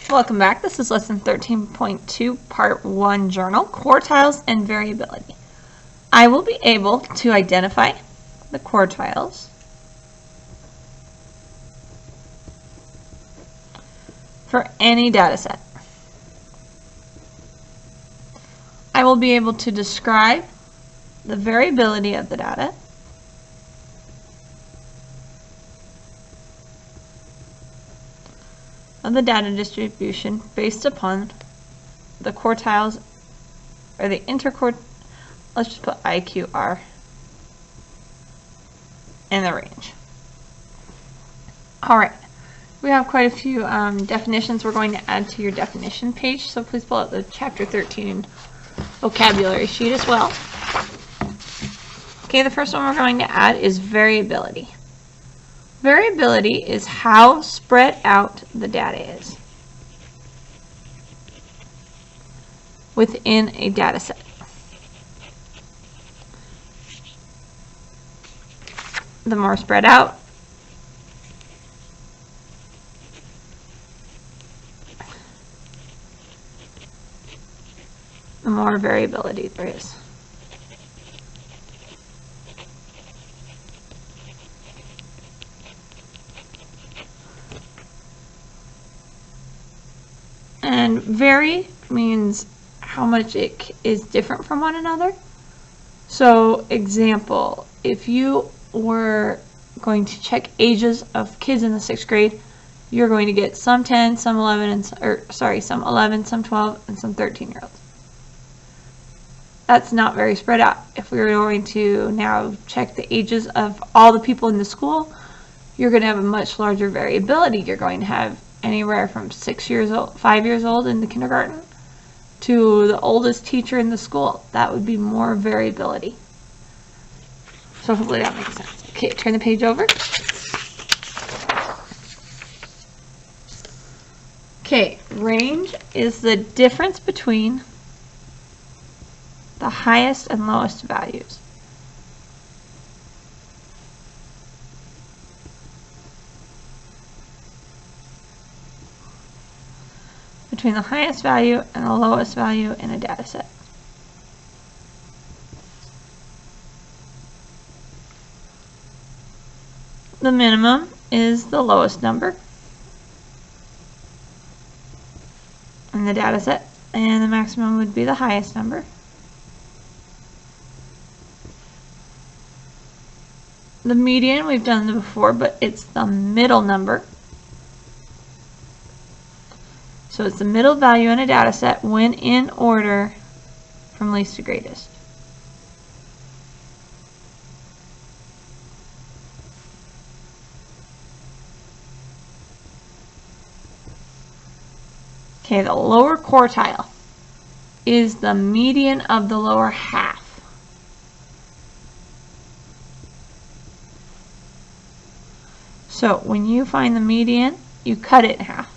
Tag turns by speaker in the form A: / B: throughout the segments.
A: Welcome back. This is lesson 13.2, part 1, journal, quartiles and variability. I will be able to identify the quartiles for any data set. I will be able to describe the variability of the data. Of the data distribution based upon the quartiles or the let's just put IQR and the range. Alright, we have quite a few definitions we're going to add to your definition page, so please pull out the chapter 13 vocabulary sheet as well. Okay, the first one we're going to add is variability. Variability is how spread out the data is within a data set. The more spread out, the more variability there is. And vary means how much it is different from one another. So, example, if you were going to check ages of kids in the 6th grade, you're going to get some 10, some 11, some 11, some 12, and some 13-year-olds. That's not very spread out. If we were going to now check the ages of all the people in the school, you're going to have a much larger variability. You're going to have anywhere from 5 years old in the kindergarten to the oldest teacher in the school. That would be more variability. So hopefully that makes sense. Okay, turn the page over. Okay, range is the difference between the highest and lowest values. Between the highest value and the lowest value in a data set. The minimum is the lowest number in the data set, and the maximum would be the highest number. The median, we've done it before, but it's the middle number. So it's the middle value in a data set when in order from least to greatest. Okay, the lower quartile is the median of the lower half. So when you find the median, you cut it in half.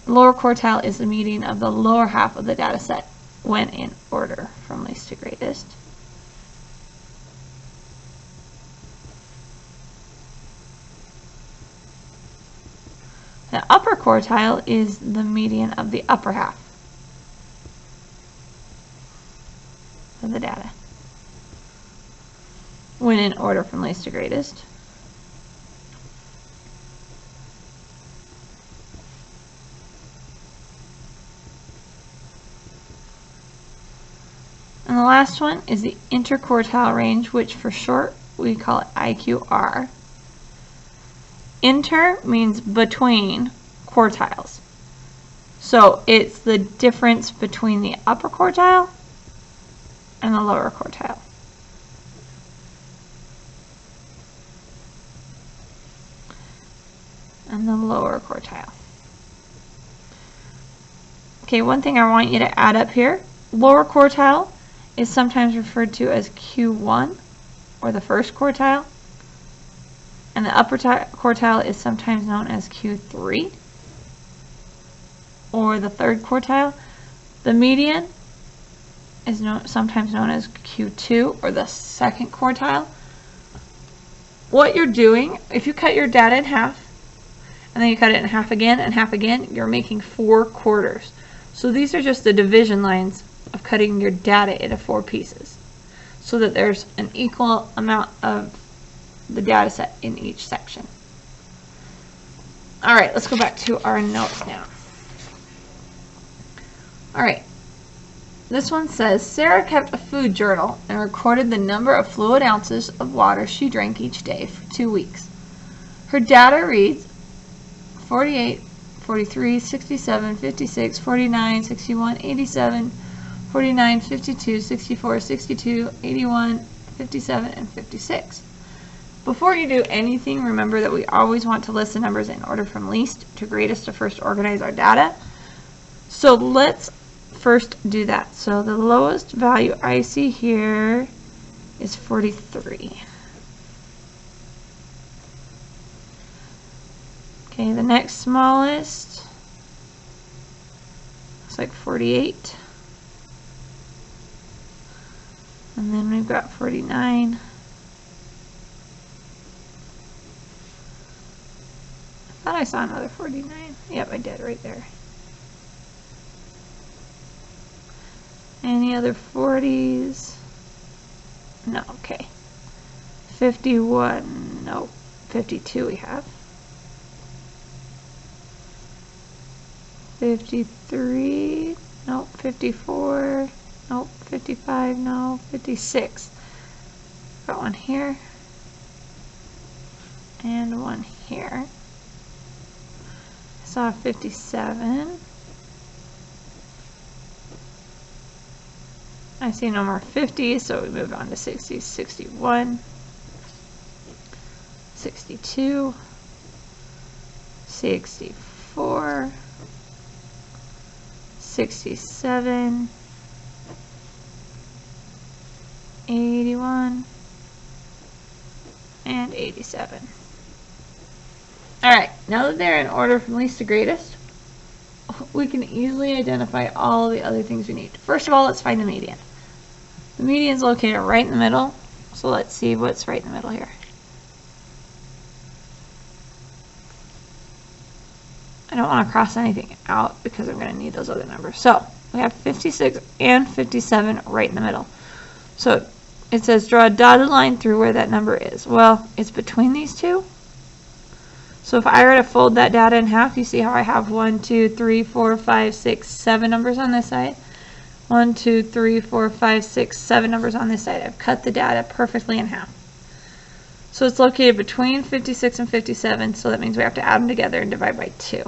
A: The lower quartile is the median of the lower half of the data set when in order from least to greatest. The upper quartile is the median of the upper half of the data when in order from least to greatest. And the last one is the interquartile range, which for short we call it IQR. Inter means between quartiles. So it's the difference between the upper quartile and the lower quartile. And the lower quartile. Okay, one thing I want you to add up here, lower quartile is sometimes referred to as Q1 or the first quartile, and the upper quartile is sometimes known as Q3 or the third quartile. The median is sometimes known as Q2 or the second quartile. What you're doing, if you cut your data in half and then you cut it in half again and half again, you're making 4 quarters. So these are just the division lines of cutting your data into 4 pieces, so that there's an equal amount of the data set in each section. Alright, let's go back to our notes now. Alright, this one says, Sarah kept a food journal and recorded the number of fluid ounces of water she drank each day for 2 weeks. Her data reads 48, 43, 67, 56, 49, 61, 87, 49, 52, 64, 62, 81, 57, and 56. Before you do anything, remember that we always want to list the numbers in order from least to greatest to first organize our data. So let's first do that. So the lowest value I see here is 43. Okay, the next smallest looks like 48. And then we've got 49. I thought I saw another 49. Yep, I did right there. Any other 40s? No, okay. 51, no, 52 we have. 53, nope, 54, nope, 55, no, 56. Got one here, and one here. I saw 57. I see no more 50s, so we move on to 60, 61, 62, 64, 67, 81, and 87. Alright, now that they're in order from least to greatest, we can easily identify all the other things we need. First of all, let's find the median. The median is located right in the middle, so let's see what's right in the middle here. I don't want to cross anything out because I'm going to need those other numbers. So we have 56 and 57 right in the middle. So it says draw a dotted line through where that number is. Well, it's between these two. So if I were to fold that data in half, you see how I have 1, 2, 3, 4, 5, 6, 7 numbers on this side. 1, 2, 3, 4, 5, 6, 7 numbers on this side. I've cut the data perfectly in half. So it's located between 56 and 57, so that means we have to add them together and divide by 2.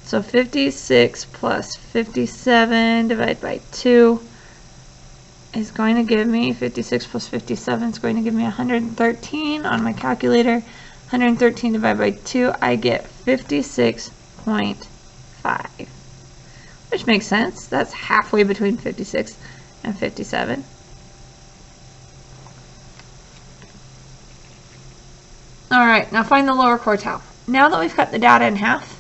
A: So 56 plus 57 divided by 2 is going to give me, 56 plus 57 is going to give me 113 on my calculator. 113 divided by 2, I get 56.5. Which makes sense. That's halfway between 56 and 57. Alright, now find the lower quartile. Now that we've cut the data in half,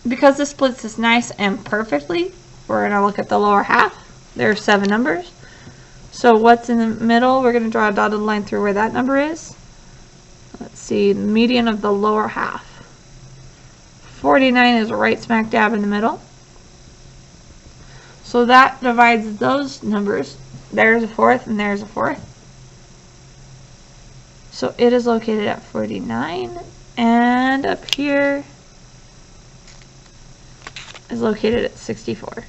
A: because this splits this nice and perfectly, we're going to look at the lower half. There are 7 numbers. So what's in the middle? We're going to draw a dotted line through where that number is. Let's see, the median of the lower half. 49 is right smack dab in the middle. So that divides those numbers. There's a fourth and there's a fourth. So it is located at 49. And up here is located at 64.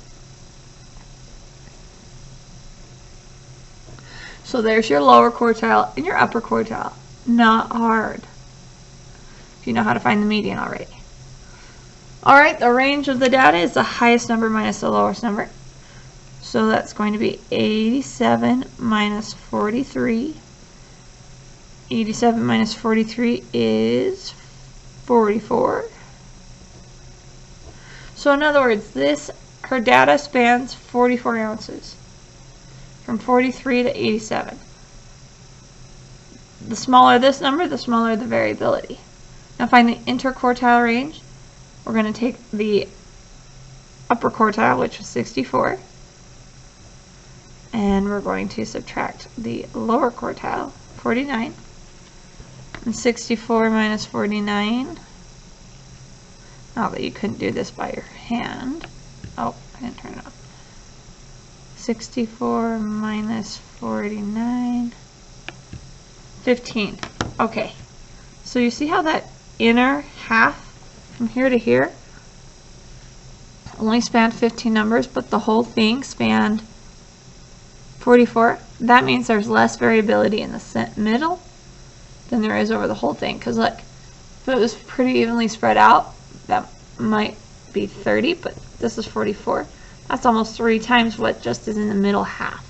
A: So there's your lower quartile and your upper quartile. Not hard, if you know how to find the median already. Alright, the range of the data is the highest number minus the lowest number. So that's going to be 87 minus 43. 87 minus 43 is 44. So in other words, her data spans 44 ounces. From 43 to 87. The smaller this number, the smaller the variability. Now find the interquartile range. We're going to take the upper quartile, which is 64, and we're going to subtract the lower quartile, 49. And 64 minus 49. Not that you couldn't do this by your hand. Oh, I didn't turn it off. 64 minus 49. 15. Okay. So you see how that inner half from here to here only spanned 15 numbers, but the whole thing spanned 44? That means there's less variability in the middle than there is over the whole thing. Because look, if it was pretty evenly spread out, that might be 30, but this is 44. That's almost 3 times what just is in the middle half.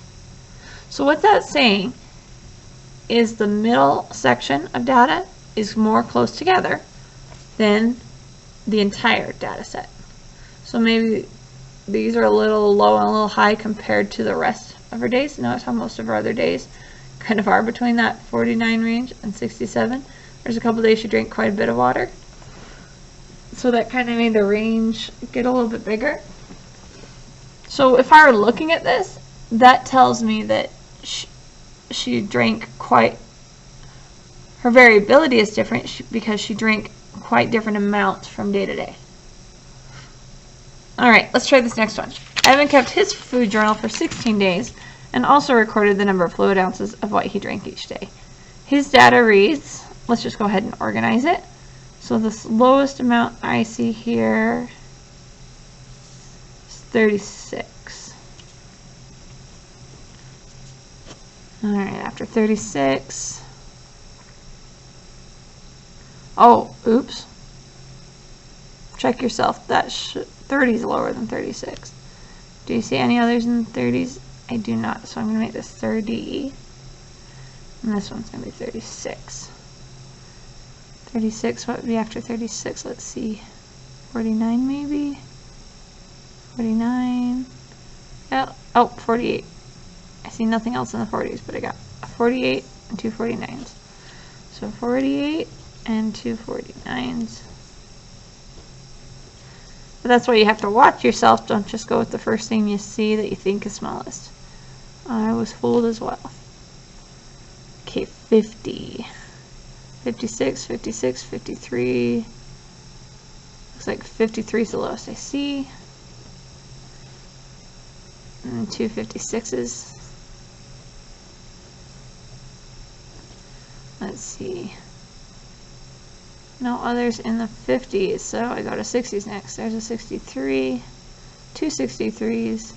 A: So what that's saying is the middle section of data is more close together than the entire data set. So maybe these are a little low and a little high compared to the rest of our days. Notice how most of our other days kind of are between that 49 range and 67. There's a couple days you drink quite a bit of water. So that kind of made the range get a little bit bigger. So if I were looking at this, that tells me that she drank quite, her variability is different because she drank quite different amounts from day to day. Alright, let's try this next one. Evan kept his food journal for 16 days and also recorded the number of fluid ounces of what he drank each day. His data reads, let's just go ahead and organize it. So the lowest amount I see here is 36. Alright, after 36. Oh, oops. Check yourself. That 30 is lower than 36. Do you see any others in the 30s? I do not. So I'm going to make this 30. And this one's going to be 36. 36, what would be after 36? Let's see. 49 maybe? 49. Yeah. Oh, 48. I see nothing else in the 40s, but I got a 48 and 2 49s. So 48 and 2 49s. But that's why you have to watch yourself. Don't just go with the first thing you see that you think is smallest. I was fooled as well. Okay, 50. 56, 56, 53. Looks like 53 is the lowest I see. And 2 56s. Let's see. No others in the 50s, so I go to 60s next. There's a 63, 2 63s,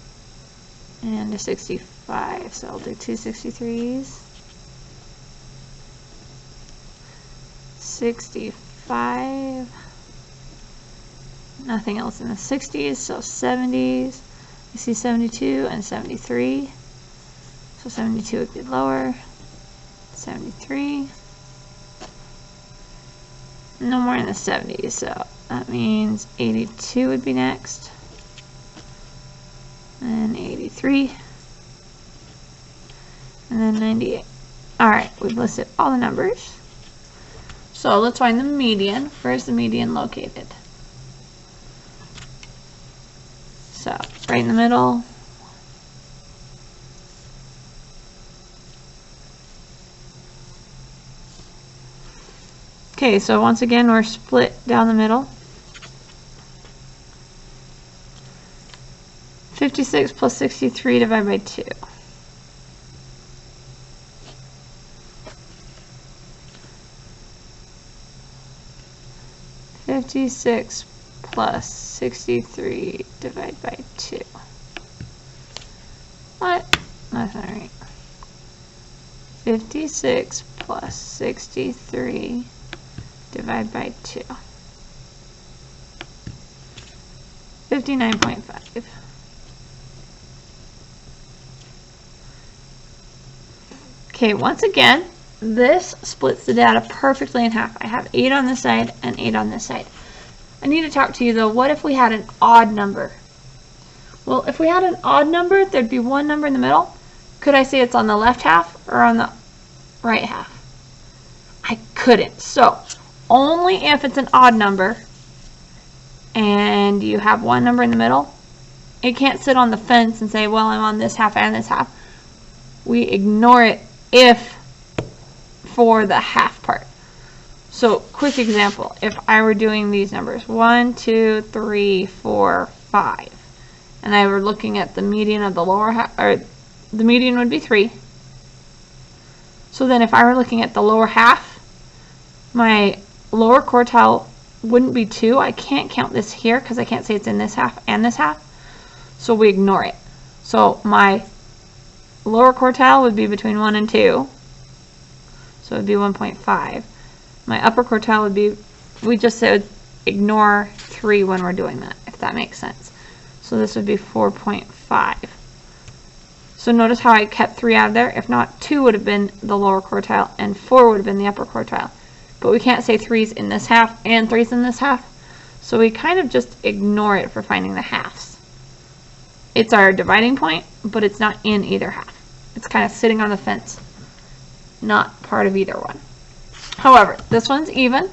A: and a 65. So I'll do 2 63s. 65. Nothing else in the 60s, so 70s. You see 72 and 73. So 72 would be lower. 73. No more in the 70s, so that means 82 would be next. And 83. And then 98. Alright, we've listed all the numbers. So let's find the median. Where's the median located? So, right in the middle. Okay, so once again, we're split down the middle. 56 plus 63 divided by 2. $56 plus 63 divided by 2. What? That's not right. 56 plus 63 divided by 2. 59.5. Okay, once again, this splits the data perfectly in half. I have 8 on this side and 8 on this side. I need to talk to you though, what if we had an odd number? Well, if we had an odd number, there'd be one number in the middle. Could I say it's on the left half or on the right half? I couldn't. So, only if it's an odd number and you have one number in the middle, it can't sit on the fence and say, well, I'm on this half and this half. We ignore it if for the half part. So, quick example. If I were doing these numbers, 1, 2, 3, 4, 5, and I were looking at the median of the lower half, or the median would be 3. So then if I were looking at the lower half, my lower quartile wouldn't be 2. I can't count this here because I can't say it's in this half and this half. So we ignore it. So my lower quartile would be between 1 and 2. So it would be 1.5. My upper quartile would be, we just said ignore 3 when we're doing that, if that makes sense. So this would be 4.5. So notice how I kept 3 out of there. If not, 2 would have been the lower quartile and 4 would have been the upper quartile. But we can't say 3's in this half and 3's in this half. So we kind of just ignore it for finding the halves. It's our dividing point, but it's not in either half. It's kind of sitting on the fence, not part of either one. However, this one's even.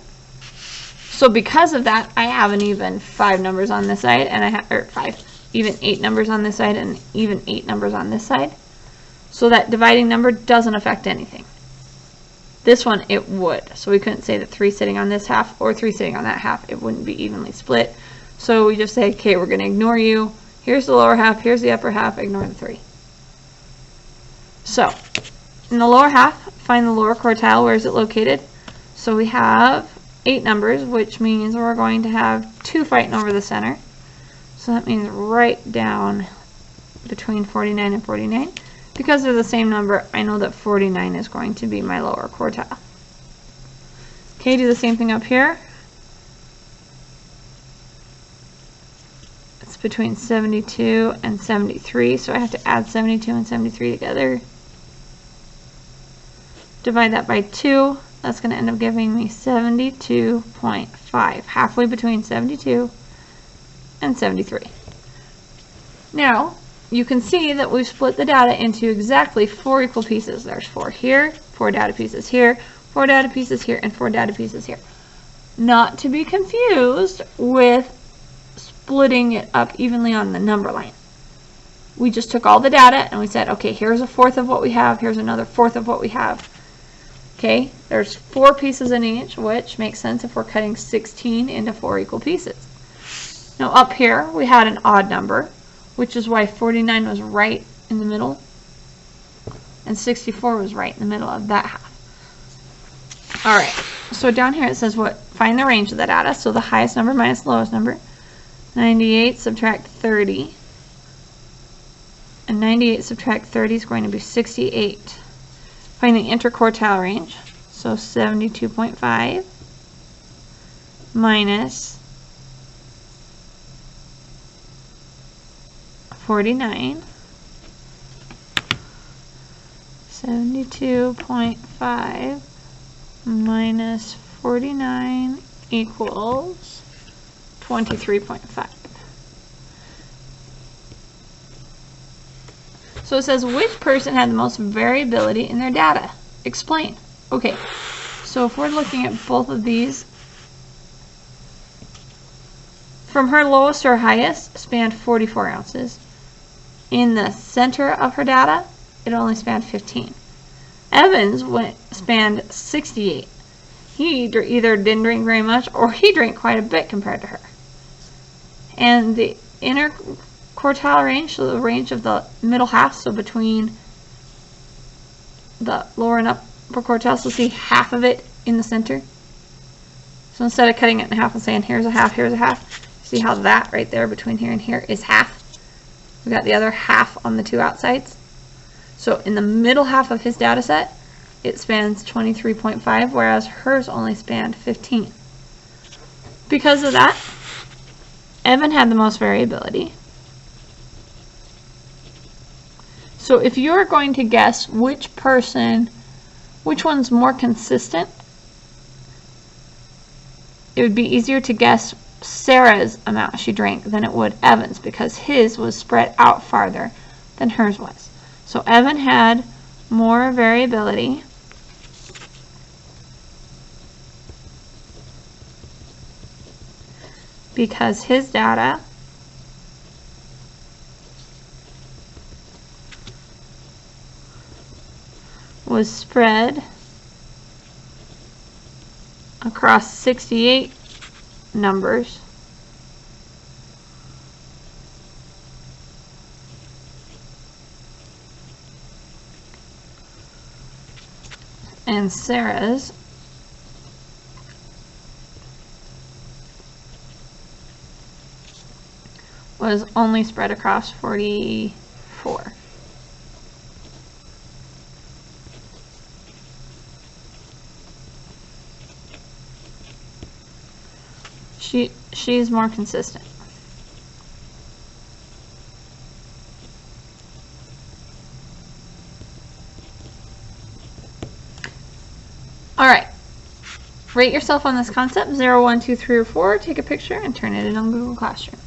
A: So because of that, I have an even 5 numbers on this side, and I have, or 5, even 8 numbers on this side, and even 8 numbers on this side. So that dividing number doesn't affect anything. This one, it would. So we couldn't say that 3 sitting on this half or 3 sitting on that half. It wouldn't be evenly split. So we just say, okay, we're going to ignore you. Here's the lower half, here's the upper half, ignore the 3. So, in the lower half, find the lower quartile. Where is it located? So we have 8 numbers, which means we're going to have 2 fighting over the center. So that means right down between 49 and 49. Because they're the same number, I know that 49 is going to be my lower quartile. Okay, do the same thing up here. It's between 72 and 73, so I have to add 72 and 73 together. Divide that by 2. That's going to end up giving me 72.5, halfway between 72 and 73. Now, you can see that we've split the data into exactly 4 equal pieces. There's 4 here, 4 data pieces here, 4 data pieces here, and 4 data pieces here. Not to be confused with splitting it up evenly on the number line. We just took all the data and we said, okay, here's a fourth of what we have, here's another fourth of what we have. Okay, there's 4 pieces in each, which makes sense if we're cutting 16 into 4 equal pieces. Now up here, we had an odd number, which is why 49 was right in the middle, and 64 was right in the middle of that half. Alright, so down here it says find the range of the data, so the highest number minus the lowest number. 98 subtract 30, and 98 subtract 30 is going to be 68. Find the interquartile range, so 72.5 minus 49. 72.5 minus 49 equals 23.5. So it says, which person had the most variability in their data? Explain. Okay, so if we're looking at both of these, from her lowest to her highest spanned 44 ounces. In the center of her data, it only spanned 15. Evans spanned 68. He either didn't drink very much or he drank quite a bit compared to her. And the inner quartile range, so the range of the middle half, so between the lower and upper quartiles, so see half of it in the center. So instead of cutting it in half and saying here's a half, see how that right there between here and here is half? We got the other half on the 2 outsides. So in the middle half of his data set, it spans 23.5, whereas hers only spanned 15. Because of that, Evan had the most variability. So if you're going to guess which one's more consistent, it would be easier to guess Sarah's amount she drank than it would Evan's, because his was spread out farther than hers was. So Evan had more variability because his data was spread across 68 numbers. And Sarah's was only spread across 44. She's more consistent. All right. Rate yourself on this concept, 0, 1, 2, 3, or 4. Take a picture and turn it in on Google Classroom.